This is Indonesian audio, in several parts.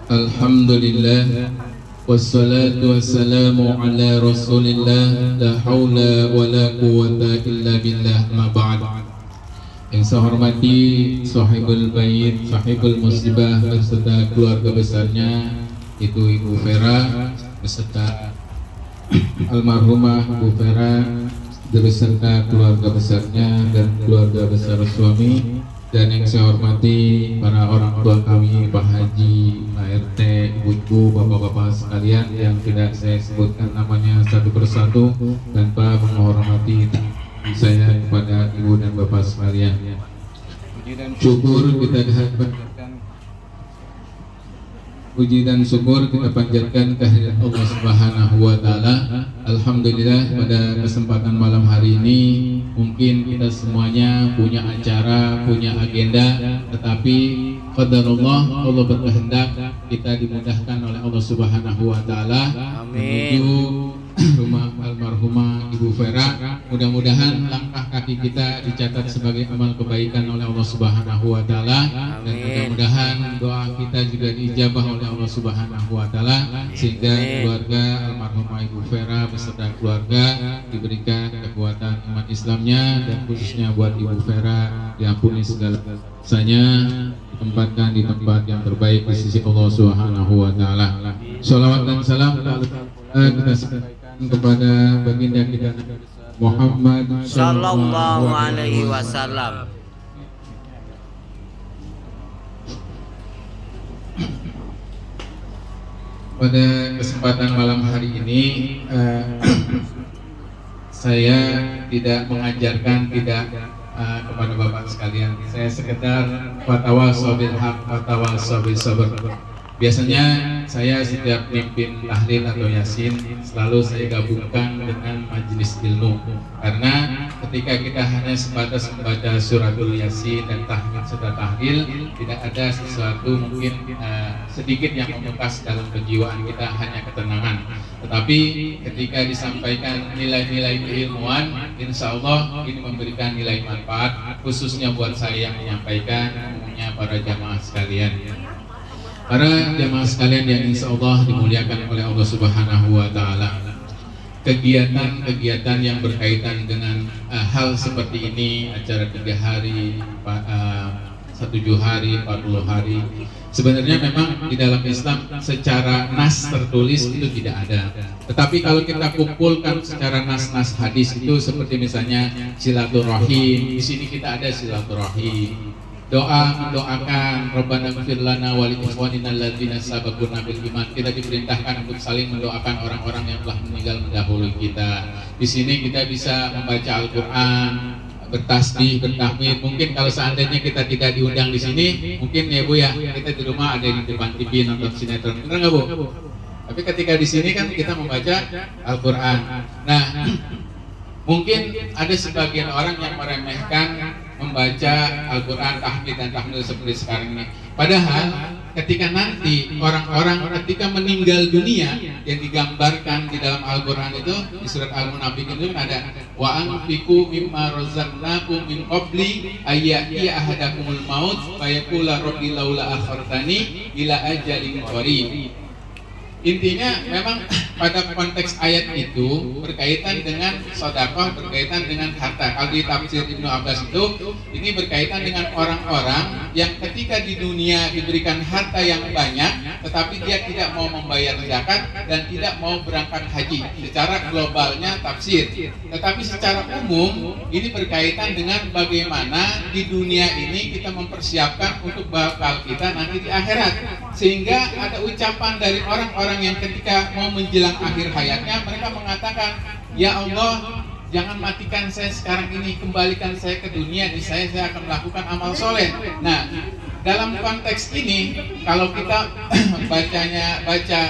Alhamdulillah wassalatu wassalamu ala Rasulillah la haula wala quwwata illa billah ma ba'd. Yang saya hormati sahibul bait, sahibul musibah beserta keluarga besarnya, itu Ibu Vera beserta almarhumah Ibu Vera beserta keluarga besarnya dan keluarga besar suami. Dan yang saya hormati para orang tua kami, Pak Haji, Pak RT, ibu-ibu, bapak-bapak sekalian yang tidak saya sebutkan namanya satu persatu tanpa menghormati saya kepada ibu dan bapak sekalian. Puji dan syukur kita panjatkan kehadirat Allah Subhanahu wa taala. Alhamdulillah pada kesempatan malam hari ini mungkin kita semuanya punya acara, punya agenda, tetapi qadarullah, Allah berkehendak kita dimudahkan oleh Allah Subhanahu wa taala menuju rumah almarhumah Ibu Vera. Mudah-mudahan langkah kaki kita dicatat sebagai amal kebaikan oleh Allah Subhanahu wa taala, dan mudah-mudahan doa kita juga diijabah oleh Allah Subhanahu wa taala, sehingga keluarga almarhumah Ibu Vera beserta keluarga diberikan kekuatan iman Islamnya, dan khususnya buat Ibu Vera diampuni segala dosanya, ditempatkan di tempat yang terbaik di sisi Allah Subhanahu wa taala. Shalawat dan salam kita sampaikan kepada baginda kita Muhammad sallallahu alaihi wasallam. Pada kesempatan malam hari ini saya tidak mengajarkan kepada bapak sekalian. Saya sekedar fatawasau bil haq, fatawasau bis sabr. Biasanya saya setiap mimpin tahlil atau yasin selalu saya gabungkan dengan majelis ilmu, karena ketika kita hanya sebatas membaca suratul yasin dan tahmid serta tahlil, tidak ada sesuatu mungkin sedikit yang membekas dalam kejiwaan kita, hanya ketenangan. Tetapi ketika disampaikan nilai-nilai keilmuan, insya Allah ini memberikan nilai manfaat, khususnya buat saya yang menyampaikan, umumnya para jamaah sekalian. Para jamaah sekalian yang insya Allah dimuliakan oleh Allah Subhanahu wa taala, kegiatan-kegiatan yang berkaitan dengan hal seperti ini, acara 3 hari, 7 hari, 40 hari, sebenarnya memang di dalam Islam secara nas tertulis itu tidak ada. Tetapi kalau kita kumpulkan secara nas-nas hadis itu, seperti misalnya silaturahim, di sini kita ada silaturahim. Doa mendoakan Rabbana ighfir lana wa li ikhwanina alladzina sabaquna bil iman. Kita diperintahkan untuk saling mendoakan orang-orang yang telah meninggal mendahului kita. Di sini kita bisa membaca Al-Qur'an, bertasbih, bertahmid. Mungkin kalau seandainya kita tidak diundang di sini, mungkin ya Bu ya, kita di rumah ada di depan TV nonton sinetron. Benar nggak Bu? Tapi ketika di sini kan kita membaca Al-Qur'an. Nah, mungkin ada sebagian orang yang meremehkan membaca Al-Quran, tahmid dan tahmid seperti sekarang ini. Padahal ketika nanti orang-orang ketika meninggal dunia yang digambarkan di dalam Al-Quran itu, di surat Al-Munafiqun itu ada wa anfiqu mimma razaqnakum min qabli ayyati ahadakumul maut fayaqula rabbi laula akhartani ila ajalin qarib. Intinya memang pada konteks ayat itu berkaitan dengan sedekah, berkaitan dengan harta. Kalau di tafsir Ibnu Abbas itu, ini berkaitan dengan orang-orang yang ketika di dunia diberikan harta yang banyak, tetapi dia tidak mau membayar zakat dan tidak mau berangkat haji. Secara globalnya tafsir. Tetapi secara umum ini berkaitan dengan bagaimana di dunia ini kita mempersiapkan untuk bakal kita nanti di akhirat. Sehingga ada ucapan dari orang-orang yang ketika mau menjelang akhir hayatnya, mereka mengatakan, ya Allah, jangan matikan saya sekarang ini, kembalikan saya ke dunia, di saya akan melakukan amal soleh. Nah, dalam konteks ini, kalau kita baca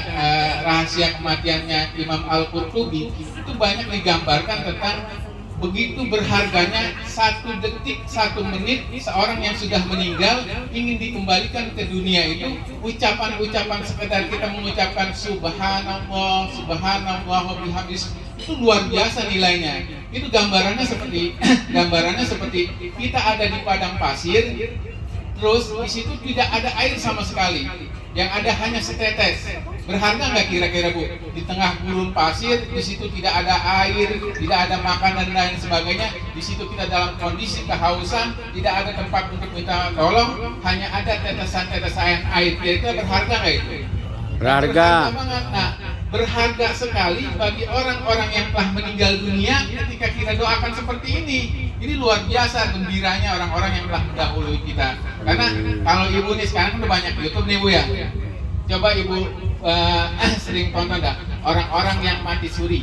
rahasia kematiannya Imam Al-Qurtubi, itu banyak digambarkan tentang begitu berharganya 1 detik, 1 menit seorang yang sudah meninggal ingin dikembalikan ke dunia itu, ucapan-ucapan sekedar kita mengucapkan subhanallah, subhanallah wa bihamdih, itu luar biasa nilainya. Itu gambarannya seperti kita ada di padang pasir, terus di situ tidak ada air sama sekali. yang ada hanya setetes. Berharga nggak kira-kira Bu? Di tengah gurun pasir, di situ tidak ada air, tidak ada makanan dan lain sebagainya. Di situ kita dalam kondisi kehausan, tidak ada tempat untuk minta tolong, hanya ada tetesan-tetesan air. Kira-kira berharga nggak itu? Berharga. Banget. Nah, berharga sekali bagi orang-orang yang telah meninggal dunia ketika kita doakan seperti ini. Ini luar biasa gembiranya orang-orang yang telah mendahului kita. Karena kalau Ibu nih sekarang kan udah banyak YouTube nih Bu ya. Coba Ibu sering tonton dah orang-orang yang mati suri.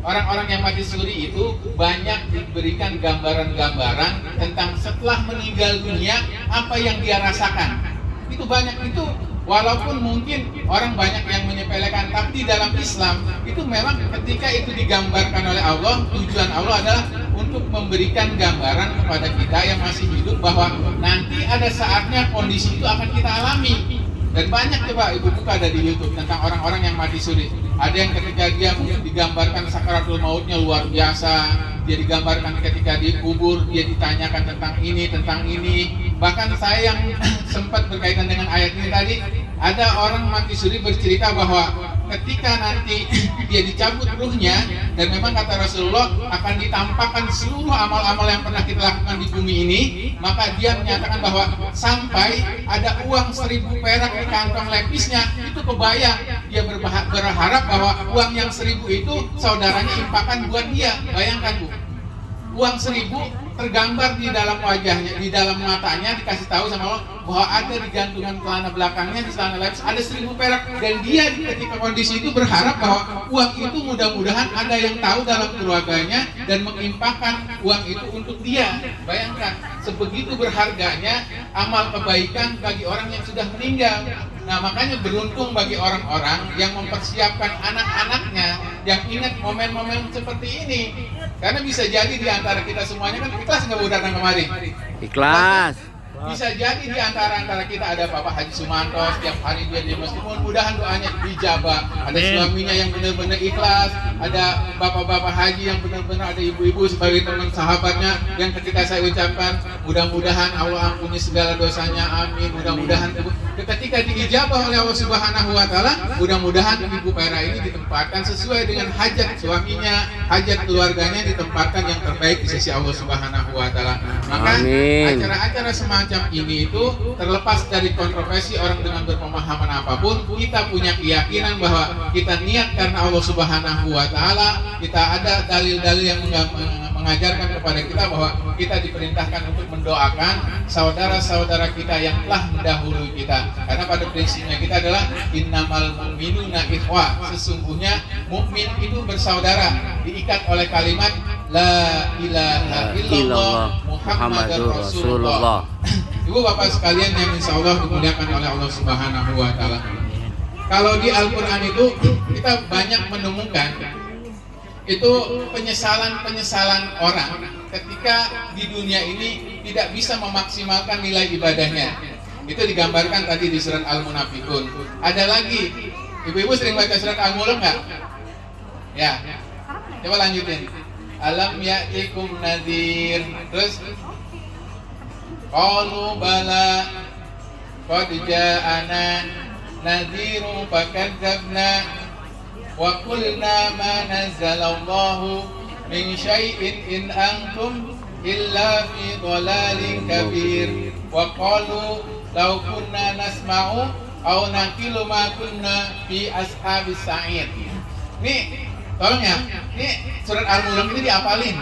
Orang-orang yang mati suri itu banyak diberikan gambaran-gambaran tentang setelah meninggal dunia apa yang dia rasakan. Itu banyak itu. Walaupun mungkin orang banyak yang menyepelekan, tapi di dalam Islam itu memang ketika itu digambarkan oleh Allah, tujuan Allah adalah untuk memberikan gambaran kepada kita yang masih hidup bahwa nanti ada saatnya kondisi itu akan kita alami. Dan banyak coba Ibu buka ada di YouTube tentang orang-orang yang mati suri. Ada yang ketika dia digambarkan sakaratul mautnya luar biasa. Dia digambarkan ketika dikubur, dia ditanyakan tentang ini. Bahkan saya yang sempat berkaitan dengan ayat ini tadi, ada orang mati suri bercerita bahwa ketika nanti dia dicabut ruhnya, dan memang kata Rasulullah akan ditampakkan seluruh amal-amal yang pernah kita lakukan di bumi ini, maka dia menyatakan bahwa sampai ada uang 1.000 perak di kantong lepisnya, itu kebayang. Dia berharap bahwa uang yang 1.000 itu saudaranya impakan buat dia. Bayangkan Bu, uang 1.000 tergambar di dalam wajahnya, di dalam matanya, dikasih tahu sama Allah bahwa ada di gantungan celana belakangnya, di celana lepis ada 1.000 perak, dan dia ketika kondisi itu berharap bahwa uang itu mudah-mudahan ada yang tahu dalam keluarganya dan mengimpakkan uang itu untuk dia. Bayangkan sebegitu berharganya amal kebaikan bagi orang yang sudah meninggal. Nah, makanya beruntung bagi orang-orang yang mempersiapkan anak-anaknya yang ingat momen-momen seperti ini. Karena bisa jadi di antara kita semuanya kan ikhlas nggak mau datang kemari? Ikhlas. Bisa jadi di antara kita ada Bapak Haji Sumanto, setiap hari dia di masjid, mudah-mudahan doanya dijabah. Ada suaminya yang benar-benar ikhlas, ada bapak-bapak haji yang benar-benar, ada ibu-ibu sebagai teman sahabatnya yang ketika saya ucapkan mudah-mudahan Allah ampuni segala dosanya, amin. Mudah-mudahan ketika diijabah oleh Allah Subhanahu wa taala, mudah-mudahan Ibu Pera ini ditempatkan sesuai dengan hajat suaminya, hajat keluarganya, ditempatkan yang terbaik di sisi Allah Subhanahu wa taala. Maka acara-acara semacam ini itu terlepas dari kontroversi orang dengan berpemahaman apapun, kita punya keyakinan bahwa kita niat karena Allah Subhanahu wa taala, kita ada dalil-dalil yang mengajarkan kepada kita bahwa kita diperintahkan untuk mendoakan saudara-saudara kita yang telah mendahului kita. Karena pada prinsipnya kita adalah innamal mu'minuna ikhwah, sesungguhnya mukmin itu bersaudara, diikat oleh kalimat la ilaha illallah Muhammadur Rasulullah. Ibu bapak sekalian yang insya Allah dimuliakan oleh Allah Subhanahu wa taala. Kalau di Al-Quran itu kita banyak menemukan itu penyesalan orang ketika di dunia ini tidak bisa memaksimalkan nilai ibadahnya. Itu digambarkan tadi di surat Al-Munafikun. Ada lagi, ibu-ibu sering baca surat Al-Mulk nggak? Ya, coba lanjutin. Alam ya'tikum nadhir. Terus qalu bala qad ja'ana nadhiru fakadzabna wa qulna ma nazzalallahu min syai'in in antum illa fi dhalalin kabir wa qalu law kunna nasma'u aw naqilu ma kunna fi ashabis sa'ir. Nih, tolong ya. Ini surat Al-Mulk ini diapalin.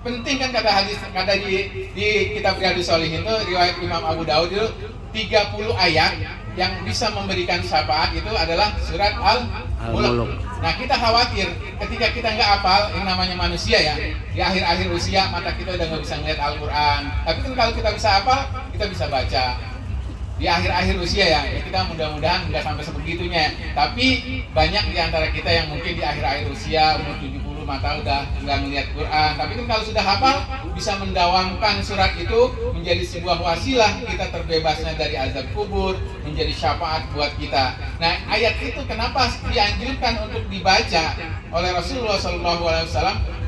Penting kan kata hadis, kata di kitab Riyadhus Shalihin itu riwayat Imam Abu Daud itu 30 ayat yang bisa memberikan syafaat itu adalah surat Al-Mulk. Nah, kita khawatir ketika kita nggak hafal, yang namanya manusia ya, di akhir-akhir usia mata kita udah nggak bisa ngeliat Al-Quran. Tapi kan kalau kita bisa hafal, kita bisa baca. Di akhir-akhir usia ya, kita mudah-mudahan nggak sampai sebegitunya. Tapi banyak di antara kita yang mungkin di akhir-akhir usia umur 70 mata udah nggak ngeliat Quran. Tapi kan kalau sudah hafal, bisa mendawamkan surat itu menjadi sebuah wasilah kita terbebasnya dari azab kubur, menjadi syafaat buat kita. Nah, ayat itu kenapa dianjurkan untuk dibaca oleh Rasulullah SAW?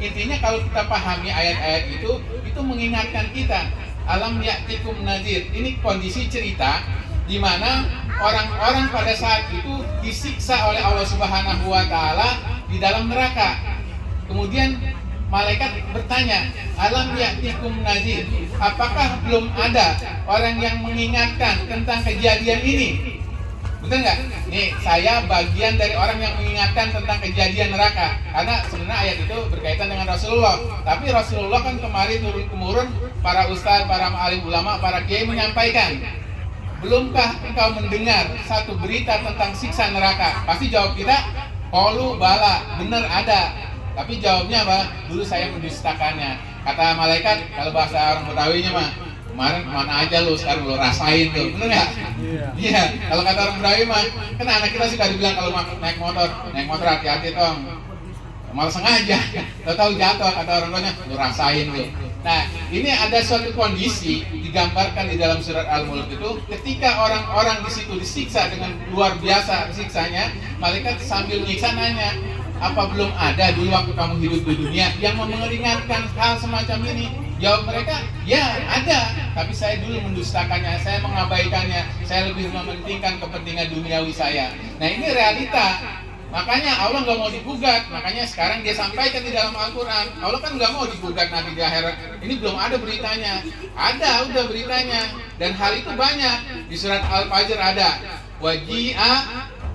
Intinya kalau kita pahami ayat-ayat itu mengingatkan kita. Alam ya'tikum nadhir. Ini kondisi cerita di mana orang-orang pada saat itu disiksa oleh Allah Subhanahu wa taala di dalam neraka. Kemudian malaikat bertanya, "Alam ya'tikum nazir?" Apakah belum ada orang yang mengingatkan tentang kejadian ini? Betul nggak? Nih, saya bagian dari orang yang mengingatkan tentang kejadian neraka. Karena sebenarnya ayat itu berkaitan dengan Rasulullah. Tapi Rasulullah kan kemarin turun-temurun, para ustadz, para alim ulama, para kiai menyampaikan, belumkah engkau mendengar satu berita tentang siksa neraka? Pasti jawab kita, qalu bala, benar ada. Tapi jawabnya apa? Dulu saya mendustakannya. Kata malaikat, kalau bahasa orang Betawinya mah, kemarin kemana aja lu, sekarang lu rasain tuh, bener nggak? Iya. Kalau kata orang Betawi mah, kan anak kita suka dibilang kalau naik motor hati-hati tong. Malah sengaja, tahu jatuh, kata orang tuanya, lu rasain tuh. Nah, ini ada suatu kondisi digambarkan di dalam surat Al-Mulk itu, ketika orang-orang di situ disiksa dengan luar biasa siksanya, malaikat sambil nyiksa nanya, apa belum ada dulu waktu kamu hidup di dunia yang memperingatkan hal semacam ini? Jawab mereka, ya ada, tapi saya dulu mendustakannya, saya mengabaikannya, saya lebih mementingkan kepentingan duniawi saya. Nah, ini realita. Makanya Allah nggak mau digugat. Makanya sekarang dia sampaikan di dalam Al-Quran, Allah kan nggak mau digugat nanti di akhirat. Ini belum ada beritanya. Ada, udah beritanya. Dan hal itu banyak. Di surat Al-Fajr ada, waji'a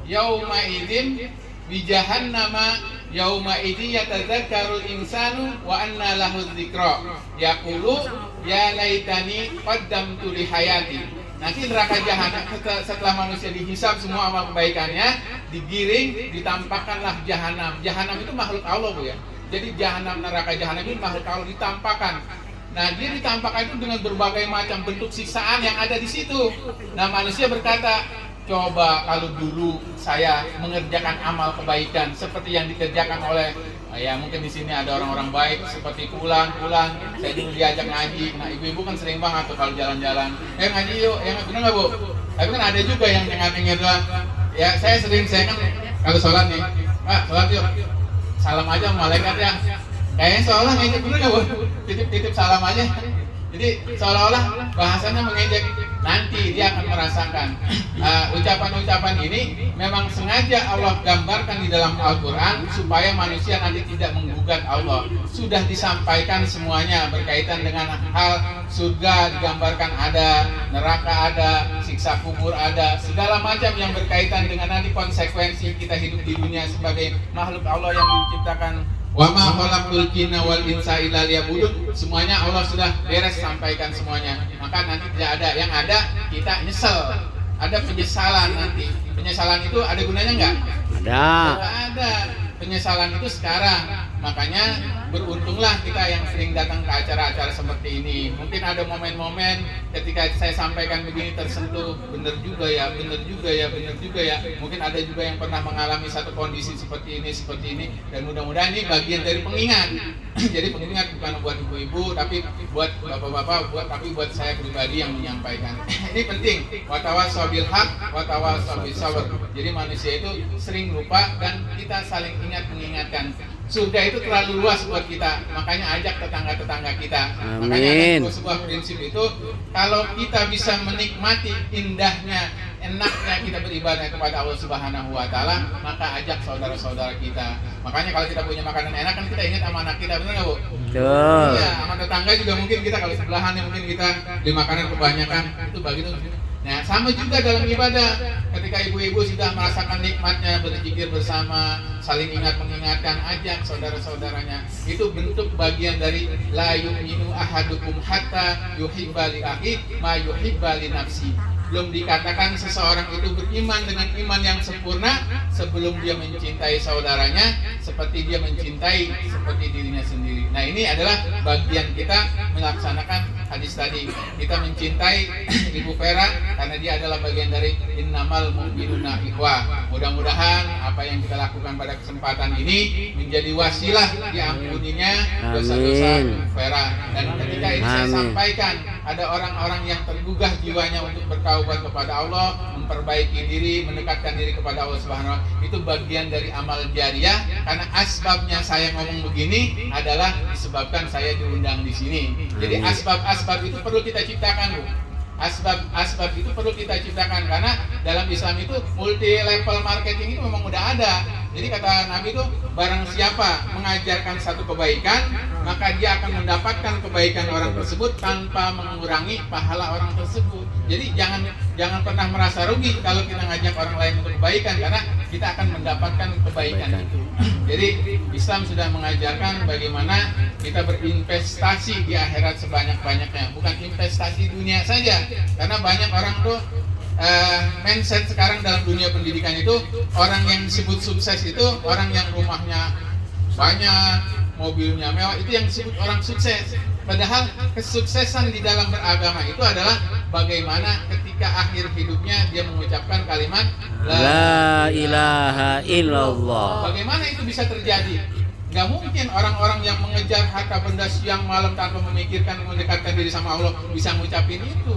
yauma idzin bi jahannama yauma idzi yatadzakkarul insanu wa anna lahu dzikra yaqulu ya laitani qaddamtu li hayati. Nanti neraka jahanam setelah manusia dihisab semua amal kebaikannya, digiring, ditampakkanlah jahanam. Jahanam itu makhluk Allah, Bu ya. Jadi jahanam, neraka jahanam ini makhluk Allah, ditampakkan. Nah, dia ditampakkan itu dengan berbagai macam bentuk siksaan yang ada di situ. Nah, manusia berkata, coba kalau dulu saya mengerjakan amal kebaikan seperti yang dikerjakan oleh, ya mungkin di sini ada orang-orang baik seperti pulang, saya dulu diajak ngaji. Nah, ibu-ibu kan sering banget tuh kalau jalan-jalan, ngaji yuk, bener nggak Bu? Tapi kan ada juga yang nyengah-nyengir doang. Ya, saya kan kalau sholat nih, sholat yuk, salam aja sama malaikat ya. Kayaknya seolah ngejek, bener nggak Bu? Titip salam aja. Jadi seolah-olah bahasanya mengejek. Nanti dia akan merasakan ucapan-ucapan ini memang sengaja Allah gambarkan di dalam Al-Quran supaya manusia nanti tidak menggugat Allah. Sudah disampaikan semuanya berkaitan dengan hal surga digambarkan ada, neraka ada, siksa kubur ada, segala macam yang berkaitan dengan nanti konsekuensi kita hidup di dunia sebagai makhluk Allah yang diciptakan. Wa ma khalaqtul jinna wal insa illa liya'budun. Semuanya Allah sudah beres sampaikan semuanya. Maka nanti tidak ada, yang ada kita nyesel. Ada penyesalan nanti. Penyesalan itu ada gunanya enggak? Ada. Tidak ada. Penyesalan itu sekarang. Makanya beruntunglah kita yang sering datang ke acara-acara seperti ini. Mungkin ada momen-momen ketika saya sampaikan begini tersentuh, benar juga ya. Mungkin ada juga yang pernah mengalami satu kondisi seperti ini, dan mudah-mudahan ini bagian dari pengingat. Jadi pengingat bukan buat ibu-ibu, tapi buat bapak-bapak, buat saya pribadi yang menyampaikan. Ini penting. Watawassaw bil haq, watawassaw bis sabr. Jadi manusia itu sering lupa dan kita saling ingat mengingatkan. Surga itu terlalu luas buat kita, makanya ajak tetangga-tetangga kita. Amin. Makanya ada sebuah prinsip itu, kalau kita bisa menikmati indahnya, enaknya kita beribadah kepada Allah Subhanahu wa taala, maka ajak saudara-saudara kita. Makanya kalau kita punya makanan enak kan kita ingat sama anak kita, benar nggak Bu? Betul. Iya, sama tetangga juga mungkin kita kalau sebelahan yang mungkin kita beli makanan kebanyakan, itu begitu. Nah, sama juga dalam ibadah. Ketika ibu-ibu sudah merasakan nikmatnya berzikir bersama, saling ingat mengingatkan, ajak saudara-saudaranya. Itu bentuk bagian dari la yu'minu ahadukum hatta yuhibba li akhi ma yuhibba li nafsi. Belum dikatakan seseorang itu beriman dengan iman yang sempurna sebelum dia mencintai saudaranya seperti dia mencintai seperti dirinya sendiri. Nah, ini adalah bagian kita melaksanakan hadis tadi. Kita mencintai Ibu Vera karena dia adalah bagian dari innamal mu'minuna ikhwah. Mudah-mudahan apa yang kita lakukan pada kesempatan ini menjadi wasilah diampuninya dosa-dosa Ibu Vera. Dan ketika ini saya sampaikan, ada orang-orang yang tergugah jiwanya untuk bertaubat kepada Allah, memperbaiki diri, mendekatkan diri kepada Allah Subhanahu wa taala. Itu bagian dari amal jariah, karena asbabnya saya ngomong begini adalah disebabkan saya diundang di sini. Jadi asbab-asbab itu perlu kita ciptakan, Bu. Asbab itu perlu kita ciptakan, karena dalam Islam itu multi level marketing itu memang udah ada. Jadi kata Nabi itu, barang siapa mengajarkan satu kebaikan, maka dia akan mendapatkan kebaikan orang tersebut tanpa mengurangi pahala orang tersebut. Jadi jangan pernah merasa rugi kalau kita ngajak orang lain untuk kebaikan, karena kita akan mendapatkan kebaikan itu. Jadi Islam sudah mengajarkan bagaimana kita berinvestasi di akhirat sebanyak-banyaknya, bukan investasi dunia saja. Karena banyak orang tuh mindset sekarang dalam dunia pendidikan itu, orang yang disebut sukses itu orang yang rumahnya banyak, mobilnya mewah, itu yang disebut orang sukses. Padahal kesuksesan di dalam beragama itu adalah bagaimana ketika akhir hidupnya dia mengucapkan kalimat La ilaha illallah. Bagaimana itu bisa terjadi? Gak mungkin orang-orang yang mengejar harta benda siang malam tanpa memikirkan mendekatkan diri sama Allah bisa ngucapin itu.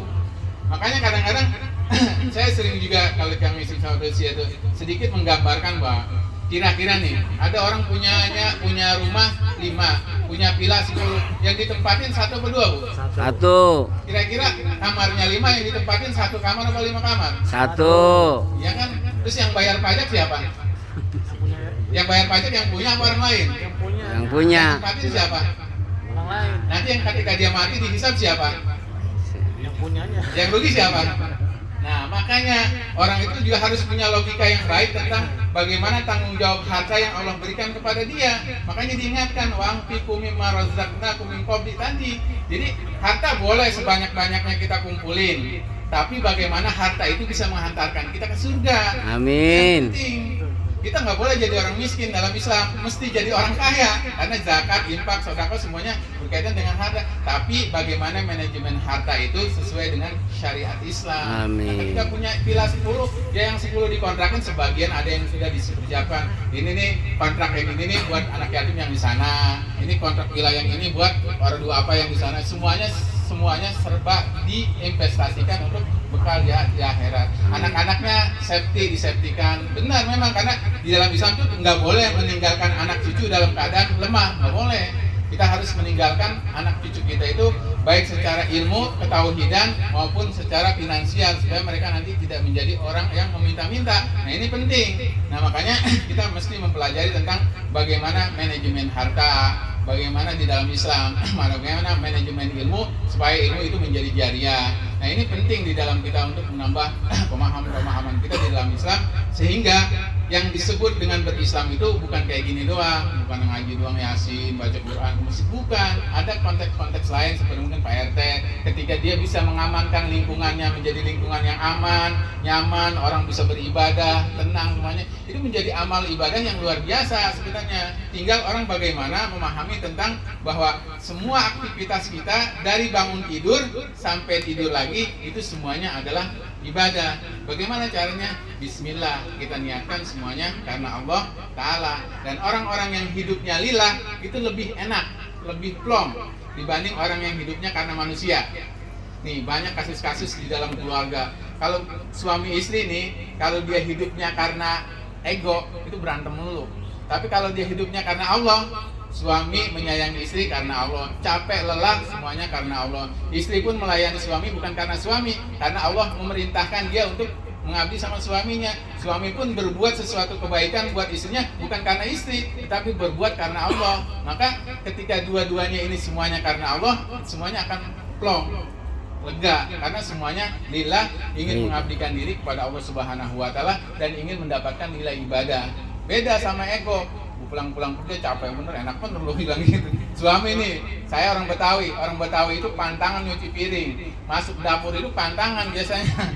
Makanya kadang-kadang saya sering juga kalau kami istri itu sedikit menggambarkan bahwa kira-kira nih ada orang punya rumah 5, punya villa 10, yang ditempatin 1 atau 2, Bu? 1. Kira-kira kamarnya 5, yang ditempatin 1 kamar atau 5 kamar? 1. Ya kan? Terus yang bayar pajak siapa? Yang bayar pajak yang punya apa orang lain? Yang punya. Yang tempatin siapa? Orang lain. Nanti yang ketika dia mati dihisab siapa? Yang punyanya. Yang rugi siapa? Nah, makanya orang itu juga harus punya logika yang baik tentang bagaimana tanggung jawab harta yang Allah berikan kepada dia. Makanya diingatkan, wa'anfiqu mimma razaqnakum min qabli tadi. Jadi harta boleh sebanyak-banyaknya kita kumpulin, tapi bagaimana harta itu bisa menghantarkan kita ke surga. Amin. Yang penting kita nggak boleh jadi orang miskin dalam Islam, mesti jadi orang kaya, karena zakat, infak, sedekah semuanya berkaitan dengan harta. Tapi bagaimana manajemen harta itu sesuai dengan syariat Islam. Amin. Nah, kita punya villa 10, ya yang 10 dikontrakin, sebagian ada yang sudah dipersiapkan. Ini nih kontrak yang ini nih buat anak yatim yang di sana. Ini kontrak villa yang ini buat orang dua apa yang di sana. Semuanya serba diinvestasikan untuk bekal di akhirat. Anak-anaknya disafetykan. Benar memang, karena di dalam Islam itu nggak boleh meninggalkan anak cucu dalam keadaan lemah, nggak boleh. Kita harus meninggalkan anak cucu kita itu baik secara ilmu, ketauhidan maupun secara finansial, supaya mereka nanti tidak menjadi orang yang meminta-minta. Nah, ini penting. Nah, makanya kita mesti mempelajari tentang bagaimana manajemen harta, bagaimana di dalam Islam, bagaimana manajemen ilmu supaya ilmu itu menjadi jariah. Nah, ini penting di dalam kita untuk menambah pemahaman kita di dalam Islam, sehingga yang disebut dengan berislam itu bukan kayak gini doang, bukan ngaji doang, yasin, baca Quran, musik, bukan. Ada konteks-konteks lain seperti mungkin Pak RT, ketika dia bisa mengamankan lingkungannya menjadi lingkungan yang aman, nyaman, orang bisa beribadah, tenang semuanya. Itu menjadi amal ibadah yang luar biasa sebenarnya. Tinggal orang bagaimana memahami tentang bahwa semua aktivitas kita dari bangun tidur sampai tidur lagi itu semuanya adalah ibadah. Bagaimana caranya? Bismillah, kita niatkan semuanya karena Allah Ta'ala. Dan orang-orang yang hidupnya lillah itu lebih enak, lebih plong dibanding orang yang hidupnya karena manusia. Nih, banyak kasus-kasus di dalam keluarga. Kalau suami istri nih, kalau dia hidupnya karena ego, itu berantem mulu. Tapi kalau dia hidupnya karena Allah, suami menyayangi istri karena Allah, capek lelah semuanya karena Allah. Istri pun melayani suami bukan karena suami, karena Allah memerintahkan dia untuk mengabdi sama suaminya. Suami pun berbuat sesuatu kebaikan buat istrinya bukan karena istri, tetapi berbuat karena Allah. Maka ketika dua-duanya ini semuanya karena Allah, semuanya akan plong, lega, karena semuanya lillah, ingin mengabdikan diri kepada Allah Subhanahu wa Ta'ala dan ingin mendapatkan nilai ibadah. Beda sama ego, pulang-pulang kerja capek bener, enak bener lo bilang gitu. Suami nih, saya orang Betawi itu pantangan nyuci piring, masuk dapur itu pantangan biasanya.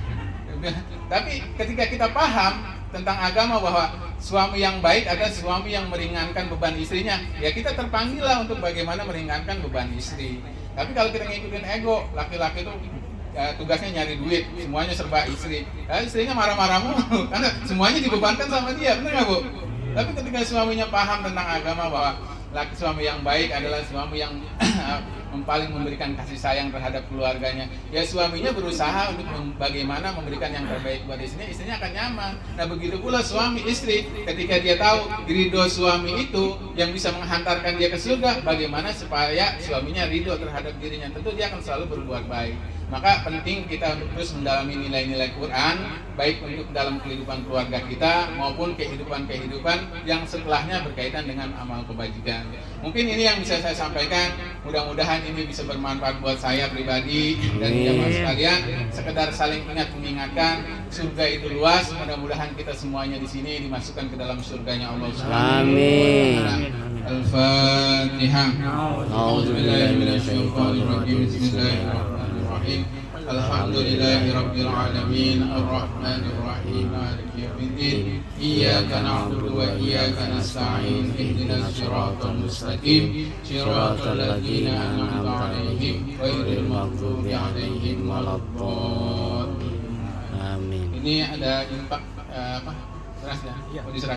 Tapi ketika kita paham tentang agama bahwa suami yang baik adalah suami yang meringankan beban istrinya, ya kita terpanggil lah untuk bagaimana meringankan beban istri. Tapi kalau kita ngikutin ego, laki-laki itu tugasnya nyari duit, semuanya serba istri. Istrinya marah-marah mulu karena semuanya dibebankan sama dia, benar nggak, Bu? Tapi ketika suaminya paham tentang agama bahwa suami yang baik adalah suami yang paling memberikan kasih sayang terhadap keluarganya, ya suaminya berusaha untuk bagaimana memberikan yang terbaik buat istrinya akan nyaman. Nah, begitu pula suami istri, ketika dia tahu ridho suami itu yang bisa menghantarkan dia ke surga, bagaimana supaya suaminya ridho terhadap dirinya, tentu dia akan selalu berbuat baik. Maka penting kita untuk terus mendalami nilai-nilai Quran, baik untuk dalam kehidupan keluarga kita maupun kehidupan yang setelahnya berkaitan dengan amal kebajikan. Mungkin ini yang bisa saya sampaikan. Mudah-mudahan ini bisa bermanfaat buat saya pribadi dan jamaah sekalian. Sekedar saling ingat mengingatkan, surga itu luas. Mudah-mudahan kita semuanya di sini dimasukkan ke dalam surganya Allah Subhanahu wa taala. Al-Fatihah. A'udzubillahi minasyaitonir rajim. Bismillahirrahmanirrahim. Alhamdulillahirabbil alamin arrahmanir rahim maliki yaumiddin iyyaka na'budu wa iyyaka nasta'in ihdinas siratal mustaqim siratal ladzina an'amta 'alaihim ghairil maghdubi 'alaihim waladdallin. Amin. Ini ada infak beras ya? Mau diserahkan.